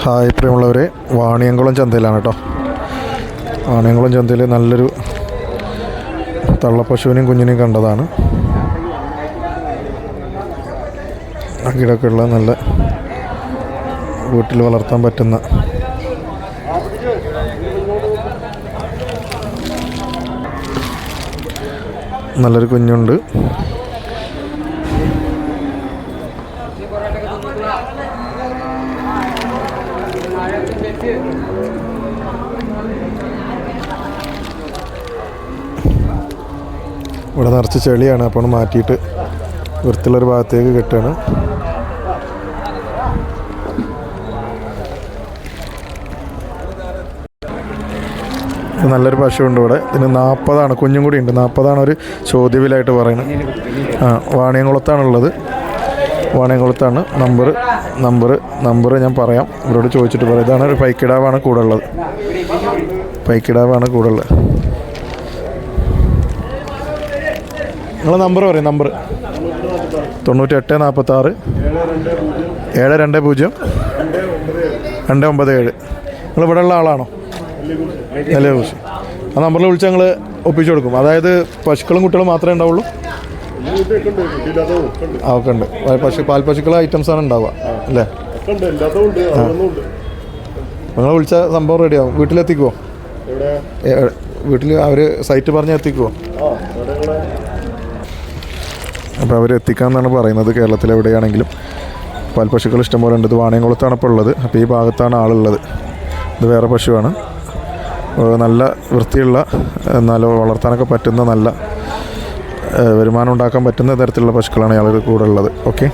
Hi പ്രിയമുള്ളവരെ, വാണിയംകുളം ചന്തയിലാണ് കേട്ടോ. വാണിയംകുളം ചന്തയിൽ നല്ലൊരു തള്ളപ്പശുവിനെയും കുഞ്ഞിനെയും കണ്ടതാണ്. അകിടൊക്കെ ഉള്ള നല്ല വീട്ടിൽ വളർത്താൻ പറ്റുന്ന നല്ലൊരു കുഞ്ഞുണ്ട്. ഇവിടെ നിറച്ച് ചെളിയാണ്, അപ്പോൾ മാറ്റിയിട്ട് വൃത്തിയുള്ളൊരു ഭാഗത്തേക്ക് കെട്ടുകയാണ്. നല്ലൊരു പശുവുണ്ട് ഇവിടെ. ഇതിന് 40 കുഞ്ഞും കൂടി ഉണ്ട്. 40 ഒരു ചോദ്യവിലായിട്ട് പറയുന്നത്. വാണിയംകുളത്താണുള്ളത്. വാണിയംകുളത്താണ്. നമ്പർ ഞാൻ പറയാം, ഇവരോട് ചോദിച്ചിട്ട് പറയാം. ഇതാണ് ഒരു പൈക്കിടാവാണ് കൂടെ ഉള്ളത്. പൈക്കിടാവാണ് കൂടെ ഉള്ളത്. നിങ്ങളെ നമ്പർ പറയും. നമ്പർ 9846 720 297. നിങ്ങൾ ഇവിടെ ഉള്ള ആളാണോ? അല്ലേ കുറിച്ച് ആ നമ്പറിൽ വിളിച്ചാൽ ഞങ്ങൾ ഒപ്പിച്ചു കൊടുക്കും. അതായത് പശുക്കളും കുട്ടികളും മാത്രമേ ഉണ്ടാവുള്ളൂ? ആ ഒക്കെ ഉണ്ട്. പാൽപ്പശുക്കളെ ഐറ്റംസാണ് ഉണ്ടാവുക അല്ലേ? നിങ്ങൾ വിളിച്ചാൽ സംഭവം റെഡിയാവും. വീട്ടിലെത്തിക്കുമോ? വീട്ടിൽ അവർ സൈറ്റ് പറഞ്ഞാൽ എത്തിക്കുമോ? അപ്പോൾ അവർ എത്തിക്കാമെന്നാണ് പറയുന്നത്. കേരളത്തിൽ എവിടെയാണെങ്കിലും പാൽപ്പശുക്കൾ ഇഷ്ടംപോലെ ഉണ്ട്. ഇത് വാണിയംകുളത്താണ് ഇപ്പോൾ ഉള്ളത്. അപ്പോൾ ഈ ഭാഗത്താണ് ആളുള്ളത്. ഇത് വേറെ പശുവാണ്. നല്ല വൃത്തിയുള്ള, എന്നാൽ വളർത്താനൊക്കെ പറ്റുന്ന, നല്ല വരുമാനം ഉണ്ടാക്കാൻ പറ്റുന്ന തരത്തിലുള്ള പശുക്കളാണ് ഇയാൾക്ക് കൂടെ ഉള്ളത്. ഓക്കെ.